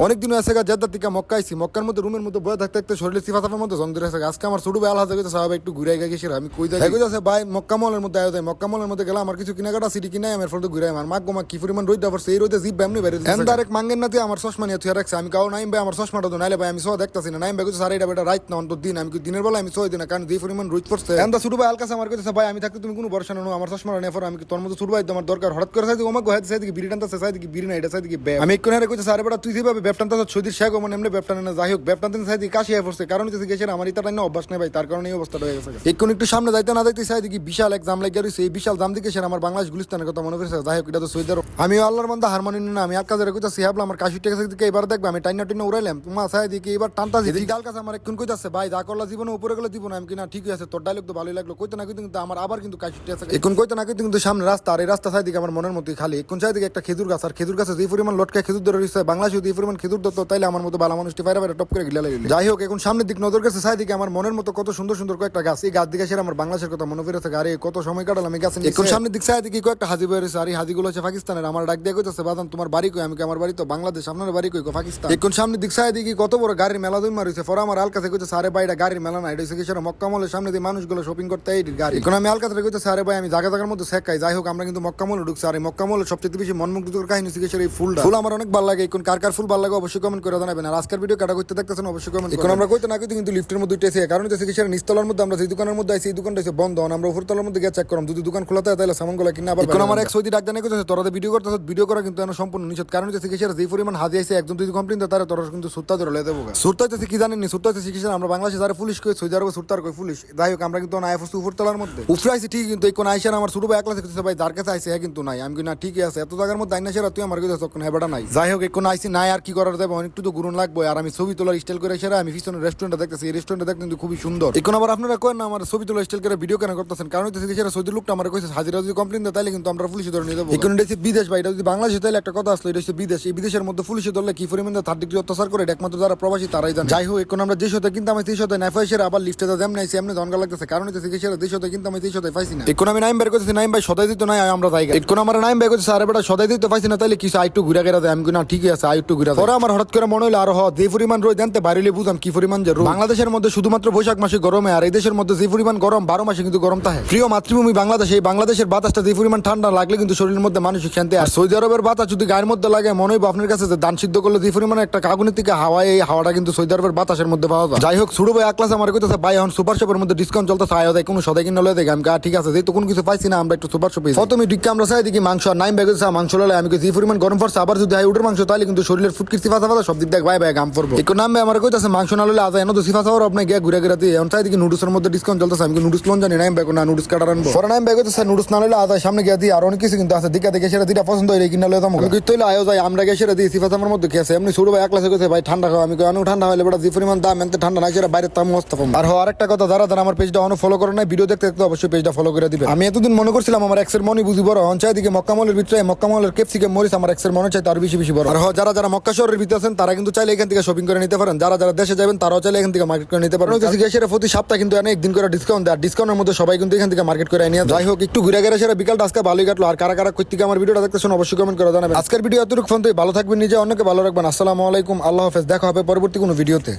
অনেকদিন আছে জেদ্দার থেকে মক্কা আইছি, মক্কার মধ্যে রুমের মধ্যে বয়ে থাকতে থাকতে শরীরে সিফাতাফের মধ্যে জং ধরে আছে। আজকে আমার ছোট ভাই আল্লাহ থেকে সাহাবা একটু ঘুরে গেছি, আমি কই যাই আছে ভাই মক্কা মলের মধ্যে আয় মক্কা মলের মধ্যে গেলাম, আমার কিছু কেনাকাটা সিটি কিনাই আমার ফলে ঘুরে আমার মাগ গোমা কি পরিমাণ রোদ পড়ছে, এই রোদে জিভ ব্যামনি বেড়ে ডাইরেক্ট মাঙ্গেন নাতে আমার চশমা নিয়ে থুয়ে রাখছে। আমি কাউ নাইম ভাই আমার চশমাটা তো নাইলে ভাই আমি সহ দেখতাছি না, নাইম ভাই কিছু সারা এটা বেটা রাইট না অন্তত দিন, আমি দিনের বেলা আমি সহ দিন না, কারণ যে পরিমাণ রোদ পড়ছে। এন্দা ছোট ভাই আলকাছে আমার কাছে ভাই আমি থাকতে তুমি কোনো ভরসা নেই, আমার চশমা নিয়ে পর আমি তোর মতো ছোট ভাই তোমার দরকার হঠাৎ করে সাইদি ওমাকে হাতে সাইদি বিড়ি টানতে সাইদি বিড়ি না এটা সাইদি ব্যাপ আমি একটু হারে কইতে সারে বেটা তুই যেভাবে ব্যাপ টানতে সৌদির শেখ মানে এমনি ব্যাপ টানে না, যাই হোক ব্যাপ টানতে সাইদি কাশি হয়ে পড়ছে, কারণ হচ্ছে গেছে আমার ইটা টাইনা অভ্যাস নেই ভাই, তার কারণে এই অবস্থাটা হয়ে গেছে। একটু সামনে যাইতে না যাইতে সাইদি কি বিশাল এক জাম লাগিয়ে রয়েছে, এই বিশাল জাম দিকে আমার বাংলাদেশ গুলিস্তানের কথা মনে পড়ছে। যাই হোক এটা তো সৌদি আরব, আমি আল্লাহর বান্দা হার মানি না, আমি আর কাজে কইতাছি হাবলা আমার কাশি টেকে দিকে এবার দেখবে আমি টাইনা টিনা উড়াইলাম তোমার সাইদি কি এবার টানতা দিদি গাল কাছে আমার একটু কইতাছে ভাই যা করলা জীবনে উপরে গেলে দিব না, আমি কিনা ঠিক আছে তোর ডায়লগ তো ভালোই লাগলো, কইতে না কইতে কিন্তু আমার আবার কিন্তু কাশি টেকে আছে এখন কইতে না কইতে কিন্তু সামনে রাস্তা, আর এই রাস্তা সাইদিকে আমার মনের মতোই খালি এখন চাইদিকে একটা খেজুর গাছ, আর খেজুর গাছে যে পরিমাণ লটকা খেজুর ধরে রয়েছে বাংলাদেশে যে পরিমাণ খেজুর ধরতো তাইলে আমার মতো ভালো মানুষটি বাইরে বাইরে টপ করে গিলা লাগলো। যাই হোক এখন সামনের দিক নজর গেছে সাইদিকে আমার মনের মতো কত সুন্দর সুন্দর কয়েকটা গাছ, এই গাছ দিকে আমার বাংলাদেশের কথা মনে পড়েছে, আরে কত সময় কাটালাম এই গাছে। এখন সামনের দিক সাইদিকে কয়েকটা হাজি বয়ে রয়েছে, আর এই হাজিগুলো হচ্ছে পাকিস্তানের, আমার ডাক দিয়ে কইতেছে বাদাম তোমার বাড়ি কই, আমি আমার বাড়ি তো বাংলাদেশ, আপনার বাড়ি কই পাকিস্তান। এখন সামনের দিক সাইদিকে কত বড় গাড়ির মেলা দুই মারিছে, পরে আমার আলকাছে কইতেছে আরে ভাই এটা গাড়ির মেলা না, এটা হচ্ছে কি মক্কা মলের সামনে দিয়ে মানুষগুলো শপিং করতে এই গাড়ি। এখন আমি আলকাছে কইতেছে আরে ভাই আমি জায়গা জায়গার মধ্যে শেখাই। যাই হোক আমরা কিন্তু মক্কা মলে ঢুকছি, আর এই মক্কা মলের সবচেয়ে বেশি মনমুগ্ধকর কাহিনী হচ্ছে এই ফুলটা, ফুল আমার অনেক ভালো লাগে। এখন কার কার ফুল ভালো লাগে অবশ্যই কমেন্ট করে জানাবেন, আর আজকের ভিডিও কাটা করতে দেখতেছেন অবশ্যই কমেন্ট। এখন আমরা কইতে না কইতে কিন্তু লিফটের মধ্যে উঠেছি, কারণ হচ্ছে কি নিচতলার মধ্যে আমরা যে দোকানের মধ্যে আইছি এই দোকানটা হচ্ছে বন্ধ, আমরা উপরতলার মধ্যে গিয়ে চেক করলাম যদি দোকান খোলা থাকে তাহলে সামানগুলো কিনা আবার। এখন আমার এক সৌদি ডাক জানাই কইতেছে তোরা ভিডিও করতেছ, ভিডিও করা কিন্তু এখন সম্পূর্ণ নিষেধ, কারণ হচ্ছে কি যে পরিমাণ হাজি আইছে একজন যদি কমপ্লেইন দেয় তারা তোরা কিন্তু সুত্তা ধরে লয়ে দেবো। সুত্তা হচ্ছে কি জানেন নি, সুত্তা হচ্ছে কি আমরা বাংলাদেশে যারা পুলিশ কই সৌদি আরবে সুত্তার কই পুলিশ। যাই হোক আমরা কিন্তু নাই ফসু উপরতলার মধ্যে উপরে আইছি ঠিক, কিন্তু এই কোন আইসার আমার ছোট ভাই একলা থেকে ভাই যার কাছে আইছে হ্যাঁ কিন্তু নাই, আমি না ঠিকই আছে এত জায়গার মধ্যে আইনা সেরা তুই আমার কাছে তখন হেবাটা নাই। যাই হোক এখন আইছি নাই আর কি করার যাবে, একটু তো গুরুন লাগবে, আর আমি ছবি তোলার স্টাইল করে সেরা আমি পিছনে রেস্টুরেন্টে দেখতেছি, এই রেস্টুরেন্টে দেখতে কিন্তু খুবই সুন্দর। এখন আবার আপনারা করেন না আমার ছবি তোলার স্টাইল করে ভিডিও কেন করতেছেন, কারণ হচ্ছে সেরা সৌদি লোকটা আমার কইছে হাজিরা যদি কমপ্লেইন দেয় তাহলে কিন্তু আমরা পুলিশে ধরে নিয়ে যাবো। এখন এটা হচ্ছে বিদেশ ভাই, এটা যদি বাংলাদেশে তাহলে একটা কথা আসলো, এটা হচ্ছে বিদেশ, এই বিদেশের মধ্যে পুলিশে ধরলে কি পরিমাণ 30 অত্যাচার করে একমাত্র যারা প্রবাসী তারাই জানে। যাই হোক এখন আমরা যে সাথে কিন্তু আমি সেই সাথে নাইফাই সেরা আবার লিফটে যেমন নাইছি এমনি দনগা লাগতেছে, কারণ হচ্ছে সেরা দেশ সাথে কিন্তু আমি সেই সাথে পাইছি না। এখন আমি নাইম বের করতেছি, নাইম ভাই সদাই দিত নাই আমরা জায়গা, এখন আমার নাইম বের করতেছে আরে বেটা সদাই দিতে পাইছি না তাইলে কিছু আইটু ঘুরে গেরা দেয়, আমি না ঠিকই আছে আইটু ঘুরে পরে আমার হঠাৎ করে মনে হলো আর যে পরিমাণ রোদ জানতে বাইরে বুঝলাম কি পরিমাণ যে রোদ। বাংলাদেশের মধ্যে শুধুমাত্র বৈশাখ মাসে গরমে, আর এই দেশের মধ্যে যে পরিমাণ গরম 12 মাসে কিন্তু গরম থাকে। প্রিয় মাতৃভূমি বাংলাদেশ, এই বাংলাদেশের বাতাসটা যে পরিমাণ ঠান্ডা লাগলে কিন্তু শরীরের মধ্যে মানুষ শান্তি, আর সৌদি আরবের বাতাস যদি গায়ের মধ্যে লাগে মনে হইব আপনার কাছে যে দান সিদ্ধ করলে যে পরিমাণ একটা কাগুনের থেকে হাওয়া, এই হাওয়াটা কিন্তু সৌদি আরবের বাতাসের মধ্যে পাওয়া যায়। যাই হোক ছোট ভাই এক ক্লাস আমার কইতেছে ভাই এখন সুপার শপের মধ্যে ডিসকাউন্ট চলতেছে আয় দেয় কোনো সদাই কিনা লয়ে দেখে, আমি ঠিক আছে যেহেতু কোনো কিছু পাইছি না আমরা একটু সুপার শপে প্রথমে ডিক্কা আমরা চাই দেখি মাংস, আর নাইম ব্যাগে মাংস ললে আমি যে পরিমাণ গরম পড়ছে আবার যদি হাই উঠের মাংস তাহলে কিন্তু শরীরের ফুটকির সিফা সাফা সব দিক দেখ ভাই ভাই গাম পড়বো। একটু নামবে আমার কইতাছে মাংস না ললে আজ এনে তো সিফা সাফার আপনি গিয়ে ঘুরে ঘুরে দিয়ে এখন চাই দেখি নুডলসের মধ্যে ডিসকাউন্ট চলতেছে, আমি নুডলস লোন জানি নাইম ব্যাগ না নুডলস কাটার আনবো পরে নাইম ব্যাগ হচ্ছে নুডলস না ললে আজ সামনে গিয়ে দিই আর অনেক কিছু কিন্তু আছে দিকা দেখে সেটা দিটা পছন্দ হইলে কিনা লয়ে দাম তৈলে আয়ো যায় আমরা গিয়ে সেটা দিই সিফা সাফার মধ্যে খেয়েছে এমনি ছোট ভাই এক ক্লাসে কইছে ভাই ঠান্ডা খাওয়া, আমি অনেক ঠান্ডা হলে বেটা যে পরিমাণ দাম এনতে ঠান্ডা নাই সেটা বাইরের দাম মস্ত কম। আর আরেকটা কথা যারা যারা আমার পেজটা অনেক ফলো করে নাই ভিডিও দেখতে দেখতে অবশ্যই পেজটা ফলো করে দিবেন। আমি এতদিন মনে করছিলাম আমার এক্সের মনি বুঝি বড় অঞ্চয় দিকে মক্কা মলের ভিতরে মক্কা মলের ক্যাপসিকাম মরিচ আমার এক্সের মনে চাই তার বেশি বেশি বড়। আর যারা যারা মক্কা শহরের ভিতরে আছেন তারা কিন্তু চাইলে এখান থেকে শপিং করে নিতে পারেন, যারা যারা দেশে যাবেন তারাও চাইলে এখান থেকে মার্কেট করে নিতে পারেন। প্রতি সপ্তাহে কিন্তু অনেক দিন করে ডিসকাউন্ট দেয়, ডিসকাউন্টের মধ্যে সবাই কিন্তু এখান থেকে মার্কেট করে নিয়ে। যাই হোক একটু ঘুরে গেলে সেটা বিকালটা আজকে ভালোই কাটলো, আর কারা কারা কর্তৃক আমার ভিডিওটা দেখতেছেন অবশ্যই কমেন্ট করে জানাবেন। আজকের ভিডিও এতটুকু ফোন ভালো থাকবেন, নিজে অন্যকে ভালো রাখবেন। আসসালামু আলাইকুম, আল্লাহ হাফেজ, দেখা হবে পরবর্তী কোনো ভিডিওতে।